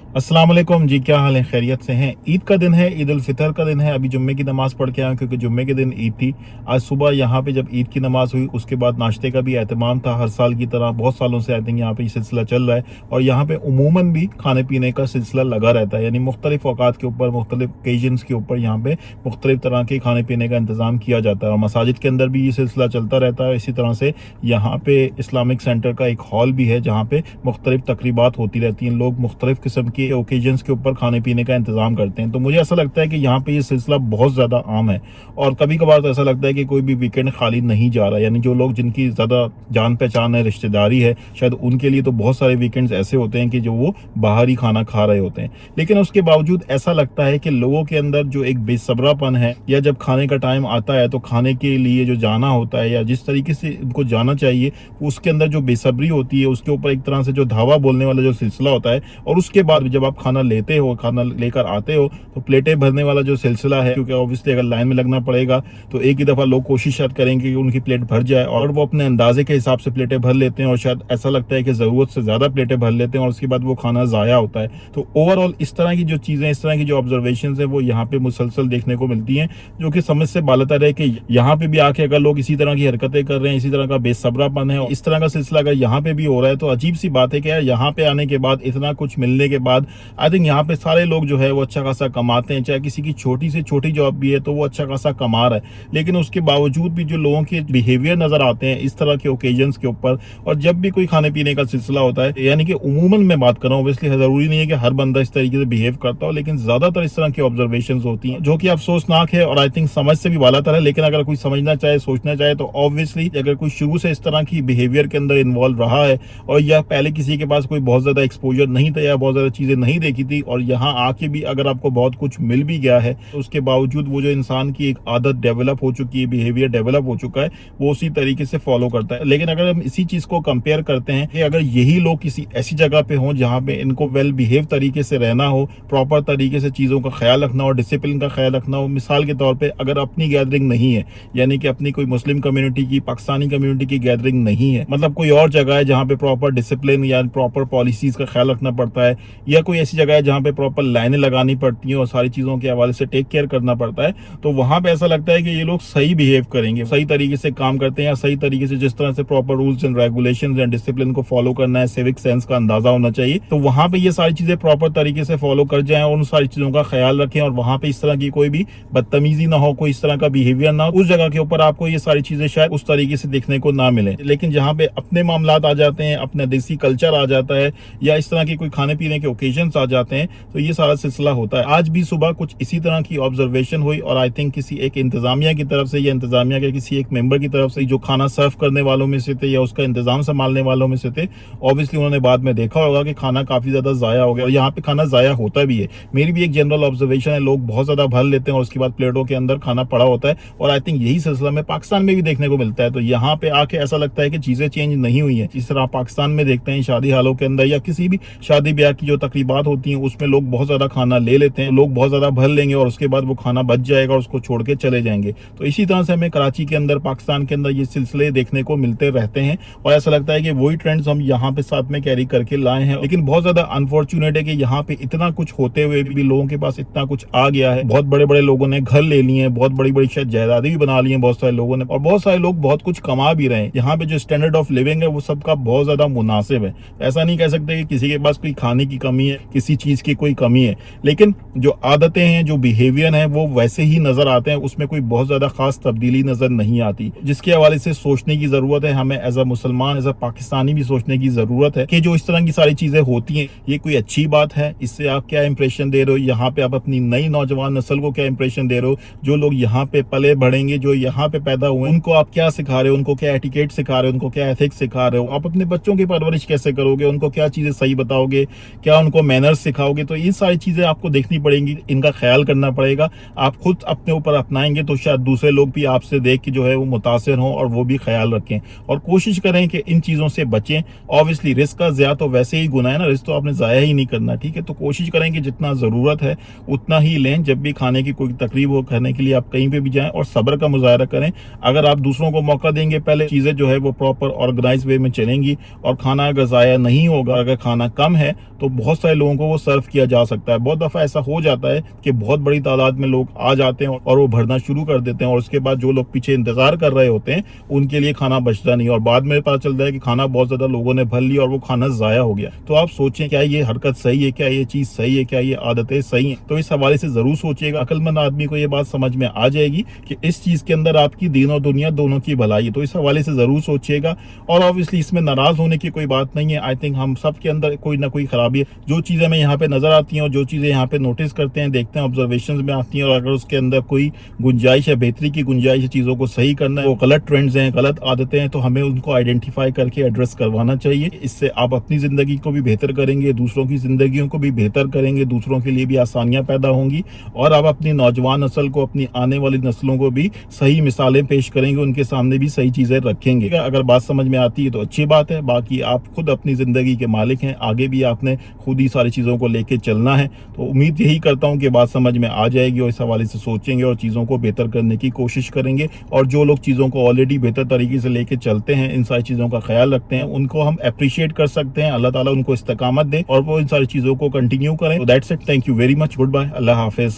अस्सलाम वालेकुम जी, क्या हाल है? खैरियत से हैं? ईद का दिन है, ईद उल फितर का दिन है। अभी जुम्मे की नमाज़ पढ़ के आया क्योंकि जुम्मे के दिन ईद थी। आज सुबह यहाँ पे जब ईद की नमाज़ हुई उसके बाद नाश्ते का भी एहतमाम था। हर साल की तरह बहुत सालों से आई थिंक यहाँ पे ये सिलसिला चल रहा है और यहाँ पे उमूमन भी खाने-पीने का सिलसिला लगा रहता है। यानी मुख्तलिफ औकात के ऊपर, मुख्तलिफ ओकेजन्स के ऊपर यहाँ पे मुख्तलिफ तरह के खाने-पीने का इंतज़ाम किया जाता है और मसाजिद के अंदर भी ये सिलसिला चलता रहता है। इसी तरह से यहाँ पे इस्लामिक सेंटर का एक हॉल भी है जहाँ पे मुख्तलिफ तकरीबात होती रहती हैं। लोग मुख्तलिफ किस्म के ओकेजन्स के ऊपर खाने पीने का इंतजाम करते हैं। तो मुझे ऐसा लगता है कि यहाँ पे ये सिलसिला बहुत ज़्यादा आम है और कभी कभार तो ऐसा लगता है कि कोई भी वीकेंड खाली नहीं जा रहा। यानी जो लोग जिनकी ज़्यादा जान पहचान है, रिश्तेदारी है, शायद उनके लिए तो बहुत सारे वीकेंड्स ऐसे होते हैं कि जो वो बाहर ही खाना खा रहे होते हैं। लेकिन उसके बावजूद ऐसा लगता है कि लोगों के अंदर जो एक बेसब्रापन है या जब खाने का टाइम आता है तो खाने के लिए जो जाना होता है या जिस तरीके से उनको जाना चाहिए उसके अंदर जो बेसब्री होती है, उसके ऊपर एक तरह से जो धावा बोलने वाला जो सिलसिला होता है और उसके बाद जब आप खाना लेते हो, खाना लेकर आते हो तो प्लेटें भरने वाला जो सिलसिला है, क्योंकि ऑब्वियसली अगर लाइन में लगना पड़ेगा तो एक ही दफ़ा लोग कोशिश शायद करेंगे कि उनकी प्लेट भर जाए और वो अपने अंदाजे के हिसाब से प्लेटें भर लेते हैं और शायद ऐसा लगता है कि ज़रूरत से ज़्यादा प्लेटें भर लेते हैं और उसके बाद वो खाना ज़ाया होता है। तो ओवरऑल इस तरह की जो चीज़ें, इस तरह की जो ऑब्जर्वेशन है वो यहाँ पे मुसलसल देखने को मिलती हैं, जो कि समझ से बालतर है कि यहाँ पे भी आके अगर लोग इसी तरह की हरकतें कर रहे हैं, इसी तरह का बेसब्रापन है और इस तरह का सिलसिला अगर यहाँ पे भी हो रहा है तो अजीब सी बात है कि यार यहाँ पे आने के बाद, इतना कुछ मिलने के बाद आई थिंक यहाँ पे सारे लोग जो है वो अच्छा खासा कमाते हैं। चाहे किसी की छोटी से छोटी जॉब भी है तो वो अच्छा खासा कमा रहा है, लेकिन उसके बावजूद भी जो लोगों के बिहेवियर नजर आते हैं इस तरह के ओकेजन्स के ऊपर और जब भी कोई खाने पीने का सिलसिला होता है, यानी कि उमूमन मैं बात कर रहा हूँ, ऑब्वियसली जरूरी नहीं है कि हर बंदा इस तरीके से बिहेव करता हो, लेकिन ज्यादातर इस तरह की ऑब्जर्वेशन होती है जो कि अफसोसनाक है और आई थिंक समझ से भी बालातर है। लेकिन अगर कोई समझना चाहे, सोचना चाहे तो ऑब्वियसली अगर कोई शुरू से इस तरह की बिहेवियर के अंदर इन्वॉल्व रहा है और या पहले किसी के पास कोई बहुत ज्यादा एक्सपोजर नहीं था या बहुत ज्यादा चीजें नहीं देखी थी और यहाँ आके भी अगर आपको बहुत कुछ मिल भी गया है तो उसके बावजूद वो जो इंसान की एक आदत डेवलप हो चुकी है, बिहेवियर डेवलप हो चुका है, वो उसी तरीके से फॉलो करता है। लेकिन अगर हम इसी चीज को कंपेयर करते हैं कि अगर यही लोग किसी ऐसी जगह पे हों जहाँ पे इनको वेल बिहेव तरीके से रहना हो, प्रॉपर तरीके से चीजों का ख्याल रखना हो, डिसिप्लिन का ख्याल रखना हो, मिसाल के तौर पर अगर अपनी गैदरिंग नहीं है, यानी कि अपनी कोई मुस्लिम कम्युनिटी की, पाकिस्तानी कम्युनिटी की गैदरिंग नहीं है, मतलब कोई और जगह है जहाँ पे प्रॉपर डिसिप्लिन या प्रॉपर पॉलिसीज का ख्याल रखना पड़ता है, या कोई ऐसी जगह है जहाँ पे प्रॉपर लाइनें लगानी पड़ती हैं और सारी चीजों के हवाले से टेक केयर करना पड़ता है, तो वहां पे ऐसा लगता है कि ये लोग सही बिहेव करेंगे, सही तरीके से काम करते हैं या सही तरीके से जिस तरह से proper rules and regulations and discipline को फॉलो करना है, सिविक सेंस का अंदाजा होना चाहिए, तो वहां पे ये सारी चीजें प्रॉपर तरीके से फॉलो कर जाएं और उन सारी चीजों का ख्याल रखें और वहां पे इस तरह की कोई भी बदतमीजी ना हो, कोई इस तरह का बिहेवियर ना हो, उस जगह के ऊपर आपको ये सारी चीजें शायद उस तरीके से देखने को ना मिले। लेकिन जहाँ पे अपने मामलात आ जाते हैं, अपना देसी कल्चर आ जाता है या इस तरह की कोई खाने पीने के ओकेजन्स आ जाते हैं तो ये सारा सिलसिला होता है। आज भी सुबह कुछ इसी तरह की ऑब्जर्वेशन हुई और आई थिंक किसी एक इंतजामिया की तरफ से या इंतजामिया के किसी एक मेंबर की तरफ से जो खाना सर्व करने वालों में से थे या उसका इंतजाम संभालने वालों में से थे, ऑब्वियसली उन्होंने बाद में देखा होगा कि खाना काफी ज्यादा जाया हो गया और यहाँ पे खाना जाया होता भी है। मेरी भी एक जनरल ऑब्जर्वेशन है, लोग बहुत ज्यादा भर लेते हैं और उसके बाद प्लेटों के अंदर खाना पड़ा होता है और आई थिंक यही सिलसिला में पाकिस्तान में भी देखने को मिलता है। तो यहाँ पे आके ऐसा लगता है कि चीजें चेंज नहीं हुई है। जिस तरह पाकिस्तान में देखते हैं शादी हालों के अंदर या किसी भी शादी ब्याह की जो तकरीबात होती हैं उसमें लोग बहुत ज्यादा खाना ले लेते हैं, लोग बहुत ज्यादा भर लेंगे और उसके बाद वो खाना बच जाएगा और उसको छोड़ के चले जाएंगे। तो इसी तरह से हमें कराची के अंदर, पाकिस्तान के अंदर ये सिलसिले देखने को मिलते रहते हैं और ऐसा लगता है कि वही ट्रेंड्स हम यहाँ पे साथ में कैरी करके लाए हैं। लेकिन बहुत ज्यादा अनफॉर्चुनेट है कि यहाँ पे इतना कुछ होते हुए भी लोगों के पास इतना कुछ आ गया है। बहुत बड़े बड़े लोगों ने घर ले लिए हैं, बहुत बड़ी बड़ी शायद जायदादें भी बना ली हैं बहुत सारे लोगों ने और बहुत सारे लोग बहुत कुछ कमा भी रहे हैं। यहाँ पे जो स्टैंडर्ड ऑफ लिविंग है वो सबका बहुत ज्यादा मुनासिब है। ऐसा नहीं कह सकते कि किसी के पास कोई खाने की कमी है, किसी चीज की कोई कमी है, लेकिन जो आदतें हैं, जो बिहेवियर है वो वैसे ही नजर आते हैं, उसमें कोई बहुत ज्यादा खास तब्दीली नजर नहीं आती, जिसके हवाले से सोचने की जरूरत है। हमें एज अ मुसलमान, एज अ पाकिस्तानी भी सोचने की जरूरत है कि जो इस तरह की सारी चीजें होती हैं ये कोई अच्छी बात है, इससे आप क्या इंप्रेशन दे रहे हो, यहाँ पे आप अपनी नई नौजवान नस्ल को क्या इंप्रेशन दे रहे हो, जो लोग यहाँ पे पले बढ़ेंगे, जो यहाँ पे पैदा हुए, उनको आप क्या सिखा रहे हो, उनको क्या एटिकेट सिखा रहे हो, उनको क्या एथिक्स सिखा रहे हो, आप अपने बच्चों की परवरिश कैसे करोगे, उनको क्या चीजें सही बताओगे, क्या उनको मैनर्स सिखाओगे। तो ये सारी चीजें आपको देखनी पड़ेंगी, इनका ख्याल करना पड़ेगा। आप खुद अपने ऊपर अपनाएंगे तो शायद दूसरे लोग भी आपसे देख के जो है वो मुतासिर हों और वो भी ख्याल रखें और कोशिश करें कि इन चीजों से बचें। ऑब्वियसली रिस्क का ज़्यादा तो वैसे ही गुनाह है ना, रिस्क तो आपने ज़ाया ही नहीं करना, ठीक है। तो कोशिश करें कि जितना ज़रूरत है उतना ही लें। जब भी खाने की कोई तकरीब हो, खाने के लिए आप कहीं पे भी जाएं और सब्र का मुजाहरा करें। अगर आप दूसरों को मौका देंगे, पहले चीज़ें जो है वो प्रॉपर ऑर्गेनाइज वे में चलेंगी और खाना अगर ज़ाया नहीं होगा, अगर खाना कम है तो बहुत बहुत सारे लोगों को वो सर्व किया जा सकता है। बहुत दफा ऐसा हो जाता है कि बहुत बड़ी तादाद में लोग आ जाते हैं और वो भरना शुरू कर देते हैं, और उसके बाद जो लोग पीछे इंतजार कर रहे होते हैं उनके लिए खाना बचता नहीं, और बाद में पता चलता है कि खाना बहुत ज्यादा लोगों ने भर लिया और वो खाना जाया हो गया। तो आप सोचें, क्या ये हरकत सही है, क्या ये चीज सही है, क्या ये आदतें सही हैं? तो इस हवाले से जरूर सोचिएगा। अक्लमंद आदमी को ये बात समझ में आ जाएगी कि इस चीज के अंदर आपकी दीन और दुनिया दोनों की भलाई है। तो इस हवाले से जरूर सोचिएगा। और ऑब्वियसली इसमें नाराज होने की कोई बात नहीं है। आई थिंक हम सब के अंदर कोई ना कोई खराबी है। जो चीजें हमें यहाँ पे नजर आती हैं और जो चीजें यहाँ पे नोटिस करते हैं, देखते हैं, ऑब्जर्वेशन में आती हैं, और अगर उसके अंदर कोई गुंजाइश है, बेहतरी की गुंजाइश है, चीजों को सही करना है, वो गलत ट्रेंड्स हैं, गलत आदतें हैं, तो हमें उनको आइडेंटिफाई करके एड्रेस करवाना चाहिए। इससे आप अपनी जिंदगी को भी बेहतर करेंगे, दूसरों की जिंदगियों को भी बेहतर करेंगे, दूसरों के लिए भी आसानियां पैदा होंगी, और आप अपनी नौजवान नस्ल को, अपनी आने वाली नस्लों को भी सही मिसालें पेश करेंगे, उनके सामने भी सही चीजें रखेंगे। अगर बात समझ में आती है तो अच्छी बात है, बाकी आप खुद अपनी जिंदगी के मालिक हैं, आगे भी आपने खुद ही सारी चीजों को लेके चलना है। तो उम्मीद यही करता हूं कि बात समझ में आ जाएगी और इस हवाले से सोचेंगे और चीजों को बेहतर करने की कोशिश करेंगे। और जो लोग चीजों को ऑलरेडी बेहतर तरीके से लेके चलते हैं, इन सारी चीजों का ख्याल रखते हैं, उनको हम अप्रिशिएट कर सकते हैं। अल्लाह ताला उनको इस्तिकामत दे और वो इन सारी चीजों को कंटिन्यू करें। तो that's it, thank you very much, goodbye, अल्लाह हाफिज।